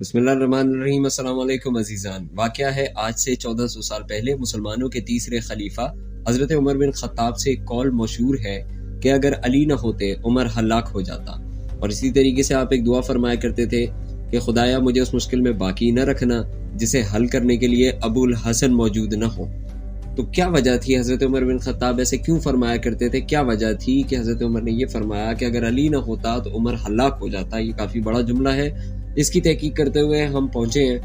بسم اللہ الرحمن الرحیم۔ السلام علیکم عزیزان۔ واقعہ ہے آج سے 1400 سال پہلے مسلمانوں کے تیسرے خلیفہ حضرت عمر بن خطاب سے ایک قول مشہور ہے کہ اگر علی نہ ہوتے عمر ہلاک ہو جاتا، اور اسی طریقے سے آپ ایک دعا فرمایا کرتے تھے کہ خدایا مجھے اس مشکل میں باقی نہ رکھنا جسے حل کرنے کے لیے ابو الحسن موجود نہ ہو۔ تو کیا وجہ تھی حضرت عمر بن خطاب ایسے کیوں فرمایا کرتے تھے؟ کیا وجہ تھی کہ حضرت عمر نے یہ فرمایا کہ اگر علی نہ ہوتا تو عمر ہلاک ہو جاتا؟ یہ کافی بڑا جملہ ہے۔ اس کی تحقیق کرتے ہوئے ہم پہنچے ہیں،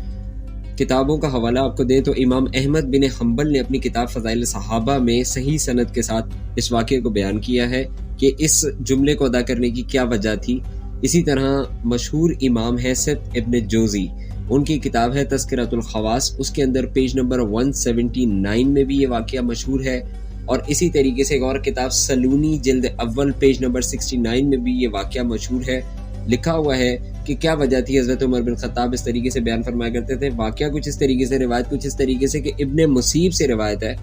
کتابوں کا حوالہ آپ کو دیں تو امام احمد بن حنبل نے اپنی کتاب فضائل صحابہ میں صحیح سند کے ساتھ اس واقعے کو بیان کیا ہے کہ اس جملے کو ادا کرنے کی کیا وجہ تھی۔ اسی طرح مشہور امام ہے سیت ابن جوزی، ان کی کتاب ہے تذکرۃ الخواص، اس کے اندر پیج نمبر 179 میں بھی یہ واقعہ مشہور ہے، اور اسی طریقے سے ایک اور کتاب سلونی جلد اول پیج نمبر 69 میں بھی یہ واقعہ مشہور ہے۔ لکھا ہوا ہے کہ کیا وجہ تھی حضرت عمر بن خطاب اس طریقے سے بیان فرمایا کرتے تھے۔ واقعہ کچھ اس طریقے سے، روایت کچھ اس طریقے سے کہ ابن مصیب سے روایت ہے۔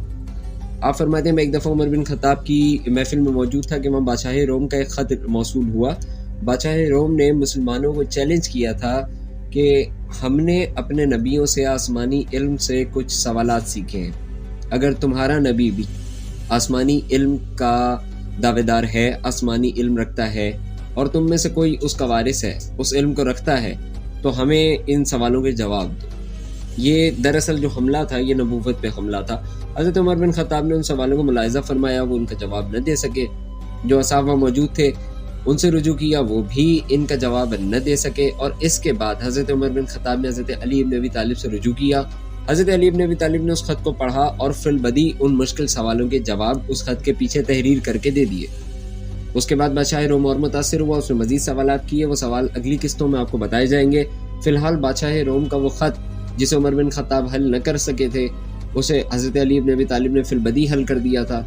آپ فرماتے ہیں میں ایک دفعہ عمر بن خطاب کی محفل میں موجود تھا کہ وہاں بادشاہ روم کا ایک خط موصول ہوا۔ بادشاہ روم نے مسلمانوں کو چیلنج کیا تھا کہ ہم نے اپنے نبیوں سے آسمانی علم سے کچھ سوالات سیکھے ہیں، اگر تمہارا نبی بھی آسمانی علم کا دعوے دار ہے، آسمانی علم رکھتا ہے، اور تم میں سے کوئی اس کا وارث ہے، اس علم کو رکھتا ہے، تو ہمیں ان سوالوں کے جواب دو۔ یہ دراصل جو حملہ تھا یہ نبوت پہ حملہ تھا۔ حضرت عمر بن خطاب نے ان سوالوں کو ملاحظہ فرمایا، وہ ان کا جواب نہ دے سکے۔ جو اصحاب وہاں موجود تھے ان سے رجوع کیا، وہ بھی ان کا جواب نہ دے سکے، اور اس کے بعد حضرت عمر بن خطاب نے حضرت علی بن ابی طالب سے رجوع کیا۔ حضرت علی بن ابی طالب نے اس خط کو پڑھا اور فی البدی ان مشکل سوالوں کے جواب اس خط کے پیچھے تحریر کر کے دے دیے۔ اس کے بعد بادشاہ روم اور متاثر ہوا، اس نے مزید سوالات کیے، وہ سوال اگلی قسطوں میں آپ کو بتائے جائیں گے۔ فی الحال بادشاہ روم کا وہ خط جسے عمر بن خطاب حل نہ کر سکے تھے، اسے حضرت علی بن ابی طالب نے فی البدی حل کر دیا تھا۔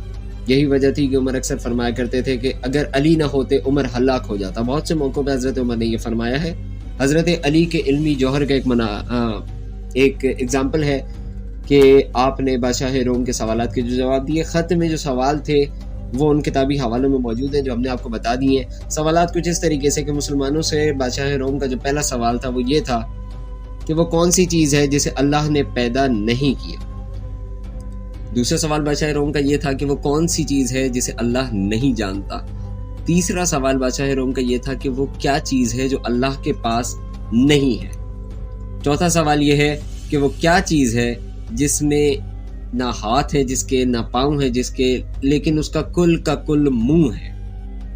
یہی وجہ تھی کہ عمر اکثر فرمایا کرتے تھے کہ اگر علی نہ ہوتے عمر ہلاک ہو جاتا۔ بہت سے موقعوں پہ حضرت عمر نے یہ فرمایا ہے۔ حضرت علی کے علمی جوہر کا ایک ایگزامپل ہے کہ آپ نے بادشاہ روم کے سوالات کے جو جواب دیے، خط میں جو سوال تھے وہ ان کتابی حوالوں میں موجود ہیں جو ہم نے آپ کو بتا دیے ہیں۔ سوالات کچھ اس طریقے سے کہ مسلمانوں سے بادشاہ روم کا جو پہلا سوال تھا وہ یہ تھا کہ وہ کون سی چیز ہے جسے اللہ نے پیدا نہیں کیا۔ دوسرا سوال بادشاہ روم کا یہ تھا کہ وہ کون سی چیز ہے جسے اللہ نہیں جانتا۔ تیسرا سوال بادشاہ روم کا یہ تھا کہ وہ کیا چیز ہے جو اللہ کے پاس نہیں ہے۔ چوتھا سوال یہ ہے کہ وہ کیا چیز ہے جس میں نہ ہاتھ ہے جس کے، نہ پاؤں ہے جس کے، لیکن اس کا کل کا کل منہ ہے،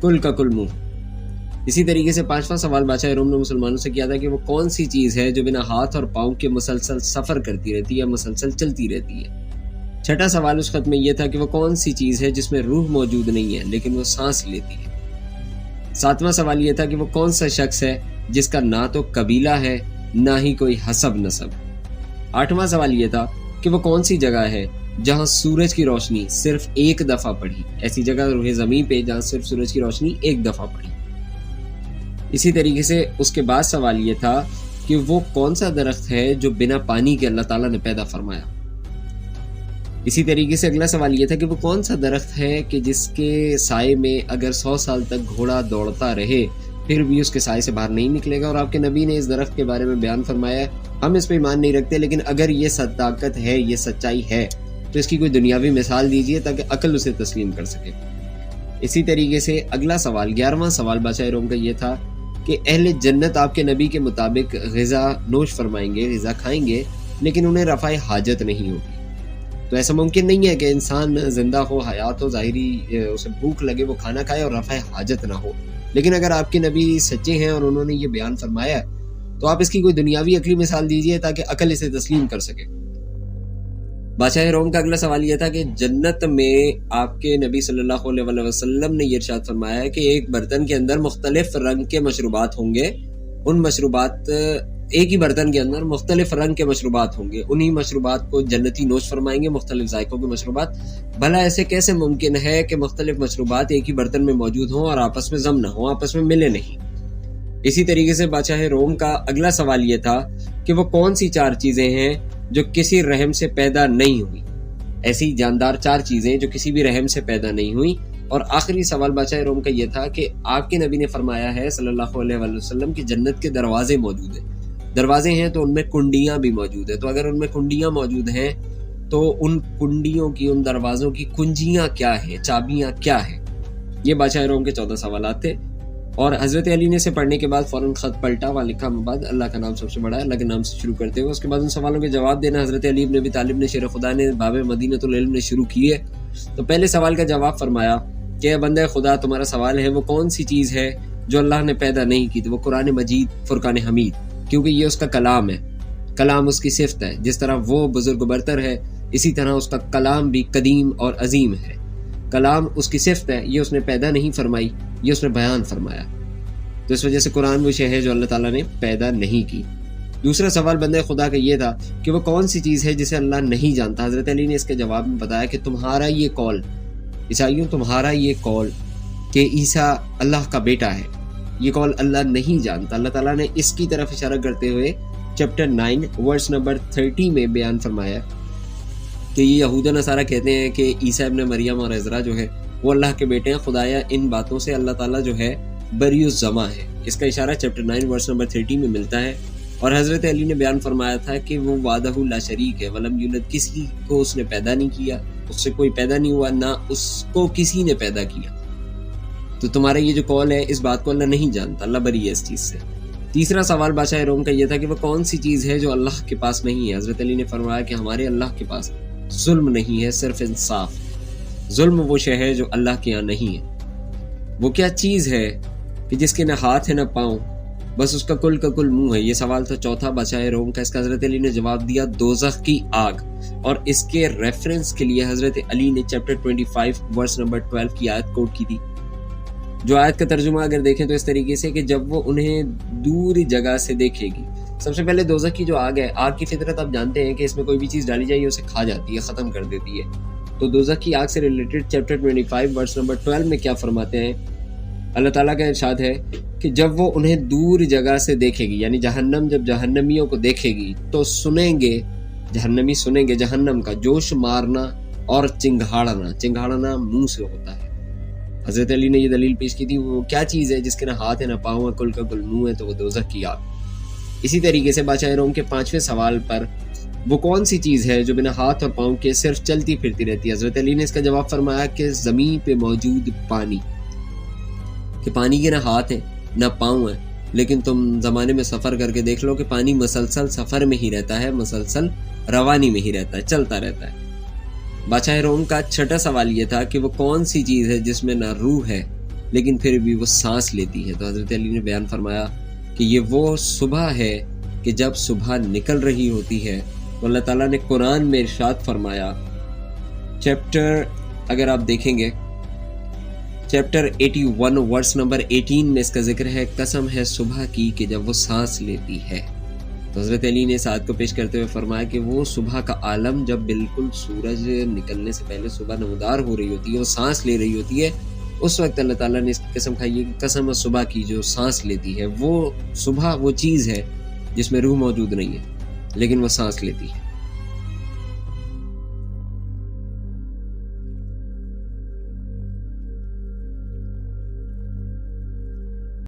کل کا کل منہ۔ اسی طریقے سے پانچواں سوال بادشاہ روم نے مسلمانوں سے کیا تھا کہ وہ کون سی چیز ہے جو بنا ہاتھ اور پاؤں کے مسلسل سفر کرتی رہتی ہے یا مسلسل چلتی رہتی ہے۔ چھٹا سوال اس خط میں یہ تھا کہ وہ کون سی چیز ہے جس میں روح موجود نہیں ہے لیکن وہ سانس لیتی ہے۔ ساتواں سوال یہ تھا کہ وہ کون سا شخص ہے جس کا نہ تو قبیلہ ہے نہ ہی کوئی حسب نسب۔ آٹھواں سوال یہ تھا کہ وہ کون سی جگہ ہے جہاں سورج کی روشنی صرف ایک دفعہ پڑی، ایسی جگہ روح زمین پہ جہاں صرف سورج کی روشنی ایک دفعہ پڑی۔ اسی طریقے سے اس کے بعد سوال یہ تھا کہ وہ کون سا درخت ہے جو بنا پانی کے اللہ تعالیٰ نے پیدا فرمایا۔ اسی طریقے سے اگلا سوال یہ تھا کہ وہ کون سا درخت ہے کہ جس کے سائے میں اگر 100 سال تک گھوڑا دوڑتا رہے پھر بھی اس کے سائے سے باہر نہیں نکلے گا، اور آپ کے نبی نے اس درخت کے بارے میں بیان فرمایا ہے۔ ہم اس پہ ایمان نہیں رکھتے، لیکن اگر یہ صداقت ہے، یہ سچائی ہے، تو اس کی کوئی دنیاوی مثال دیجئے تاکہ عقل اسے تسلیم کر سکے۔ اسی طریقے سے اگلا سوال، 11واں سوال بادشاہ روم کا یہ تھا کہ اہل جنت آپ کے نبی کے مطابق غذا نوش فرمائیں گے، غذا کھائیں گے، لیکن انہیں رفع حاجت نہیں ہوگی۔ تو ایسا ممکن نہیں ہے کہ انسان زندہ ہو، حیات ہو، ظاہری اسے بھوک لگے وہ کھانا کھائے اور رفع حاجت نہ ہو۔ لیکن اگر آپ کے نبی سچے ہیں اور انہوں نے یہ بیان فرمایا تو آپ اس کی کوئی دنیاوی عقلی مثال دیجئے تاکہ عقل اسے تسلیم کر سکے۔ بادشاہ روم کا اگلا سوال یہ تھا کہ جنت میں آپ کے نبی صلی اللہ علیہ وسلم نے یہ ارشاد فرمایا ہے کہ ایک برتن کے اندر مختلف رنگ کے مشروبات ہوں گے، ان مشروبات ایک ہی برتن کے اندر مختلف رنگ کے مشروبات ہوں گے، انہی مشروبات کو جنتی نوش فرمائیں گے، مختلف ذائقوں کے مشروبات۔ بھلا ایسے کیسے ممکن ہے کہ مختلف مشروبات ایک ہی برتن میں موجود ہوں اور آپس میں ضم نہ ہوں، آپس میں ملے نہیں؟ اسی طریقے سے بادشاہ روم کا اگلا سوال یہ تھا کہ وہ کون سی 4 چیزیں ہیں جو کسی رحم سے پیدا نہیں ہوئی، ایسی جاندار 4 چیزیں جو کسی بھی رحم سے پیدا نہیں ہوئی۔ اور آخری سوال بادشاہ روم کا یہ تھا کہ آپ کے نبی نے فرمایا ہے صلی اللہ علیہ وسلم کہ جنت کے دروازے موجود ہیں، دروازے ہیں تو ان میں کنڈیاں بھی موجود ہیں، تو اگر ان میں کنڈیاں موجود ہیں تو ان کنڈیوں کی، ان دروازوں کی کنجیاں کیا ہیں، چابیاں کیا ہیں؟ یہ بادشاہ روم کے 14 سوالات تھے، اور حضرت علی نے اسے پڑھنے کے بعد فوراً خط پلٹا، وہاں لکھا مباد اللہ کا نام سب سے بڑا ہے، اللہ کے نام سے شروع کرتے ہوئے اس کے بعد ان سوالوں کے جواب دینا حضرت علی بن ابی طالب نے، شیر خدا نے، باب مدینۃ العلم نے شروع کیے۔ تو پہلے سوال کا جواب فرمایا کہ اے بندہ خدا، تمہارا سوال ہے وہ کون سی چیز ہے جو اللہ نے پیدا نہیں کی؟ تو وہ قرآن مجید، فرقان حمید، کیونکہ یہ اس کا کلام ہے، کلام اس کی صفت ہے، جس طرح وہ بزرگ برتر ہے اسی طرح اس کا کلام بھی قدیم اور عظیم ہے۔ کلام اس کی صفت ہے، یہ اس نے پیدا نہیں فرمائی، یہ اس نے بیان فرمایا، تو اس وجہ سے قرآن وہ شے ہے جو اللہ تعالیٰ نے پیدا نہیں کی۔ دوسرا سوال بندے خدا کا یہ تھا کہ وہ کون سی چیز ہے جسے اللہ نہیں جانتا؟ حضرت علی نے اس کے جواب میں بتایا کہ تمہارا یہ قول، عیسائیوں، تمہارا یہ قول کہ عیسیٰ اللہ کا بیٹا ہے، یہ قول اللہ نہیں جانتا۔ اللہ تعالیٰ نے اس کی طرف اشارہ کرتے ہوئے چیپٹر 9 ورس نمبر 30 میں بیان فرمایا کہ یہ یہود و نصارہ کہتے ہیں کہ عیسیٰ ابن مریم اور عزرا جو ہے وہ اللہ کے بیٹے ہیں، خدایا ان باتوں سے اللہ تعالیٰ جو ہے بری الزما ہے۔ اس کا اشارہ چیپٹر 9 ورس نمبر 30 میں ملتا ہے، اور حضرت علی نے بیان فرمایا تھا کہ وہ وحدہ لا شریک ہے، ولم یولد، کسی کو اس نے پیدا نہیں کیا، اس سے کوئی پیدا نہیں ہوا، نہ اس کو کسی نے پیدا کیا۔ تو تمہارا یہ جو قول ہے اس بات کو اللہ نہیں جانتا، اللہ بری ہے اس چیز سے۔ تیسرا سوال بادشاہ روم کا یہ تھا کہ وہ کون سی چیز ہے جو اللہ کے پاس نہیں ہے؟ حضرت علی نے فرمایا کہ ہمارے اللہ کے پاس ظلم نہیں ہے، صرف انصاف۔ ظلم وہ شے ہے جو اللہ کے یہاں نہیں ہے۔ وہ کیا چیز ہے کہ جس کے نہ ہاتھ ہے نہ پاؤں، بس اس کا کل کا کل منہ ہے؟ یہ سوال تھا چوتھا بادشاہ روم کا۔ اس کا حضرت علی نے جواب دیا دوزخ کی آگ، اور اس کے ریفرنس کے لیے حضرت علی نے چیپٹر 25 ورس نمبر 12 کی آیت کوٹ کی تھی، جو آیت کا ترجمہ اگر دیکھیں تو اس طریقے سے کہ جب وہ انہیں دور جگہ سے دیکھے گی۔ سب سے پہلے دوزخ کی جو آگ ہے، آگ کی فطرت آپ جانتے ہیں کہ اس میں کوئی بھی چیز ڈالی جائے اسے کھا جاتی ہے، ختم کر دیتی ہے۔ تو دوزخ کی آگ سے ریلیٹڈ چیپٹر 25 ورس نمبر 12 میں کیا فرماتے ہیں؟ اللہ تعالیٰ کا ارشاد ہے کہ جب وہ انہیں دور جگہ سے دیکھے گی، یعنی جہنم جب جہنمیوں کو دیکھے گی تو سنیں گے، جہنمی سنیں گے جہنم کا جوش مارنا اور چنگھاڑنا۔ چنگھاڑنا منہ سے ہوتا ہے۔ حضرت علی نے یہ دلیل پیش کی تھی، وہ کیا چیز ہے جس کے نہ ہاتھ ہے نہ پاؤں ہے، کل کا کل منہ ہے، تو وہ دوزخ کی آگ۔ اسی طریقے سے بادشاہ روم کے 5ویں سوال پر وہ کون سی چیز ہے جو بنا ہاتھ اور پاؤں کے صرف چلتی پھرتی رہتی ہے؟ حضرت علی نے اس کا جواب فرمایا کہ زمین پہ موجود پانی، کہ پانی کے نہ ہاتھ ہیں نہ پاؤں ہیں، لیکن تم زمانے میں سفر کر کے دیکھ لو کہ پانی مسلسل سفر میں ہی رہتا ہے، مسلسل روانی میں ہی رہتا ہے، چلتا رہتا ہے۔ بادشاہ روم کا 6واں سوال یہ تھا کہ وہ کون سی چیز ہے جس میں نہ روح ہے لیکن پھر بھی وہ سانس لیتی ہے؟ تو حضرت علی نے بیان فرمایا کہ یہ وہ صبح ہے کہ جب صبح نکل رہی ہوتی ہے تو اللہ تعالیٰ نے قرآن میں ارشاد فرمایا، چیپٹر اگر آپ دیکھیں گے چیپٹر 81 ورس نمبر 18 میں اس کا ذکر ہے، قسم ہے صبح کی کہ جب وہ سانس لیتی ہے۔ تو حضرت علی نے اس آیت کو پیش کرتے ہوئے فرمایا کہ وہ صبح کا عالم جب بالکل سورج نکلنے سے پہلے صبح نمودار ہو رہی ہوتی ہے، وہ سانس لے رہی ہوتی ہے، اس وقت اللہ تعالیٰ نے اس کی قسم کھائی ہے کہ قسم ہے صبح کی جو سانس لیتی ہے۔ وہ صبح وہ چیز ہے جس میں روح موجود نہیں ہے لیکن وہ سانس لیتی ہے۔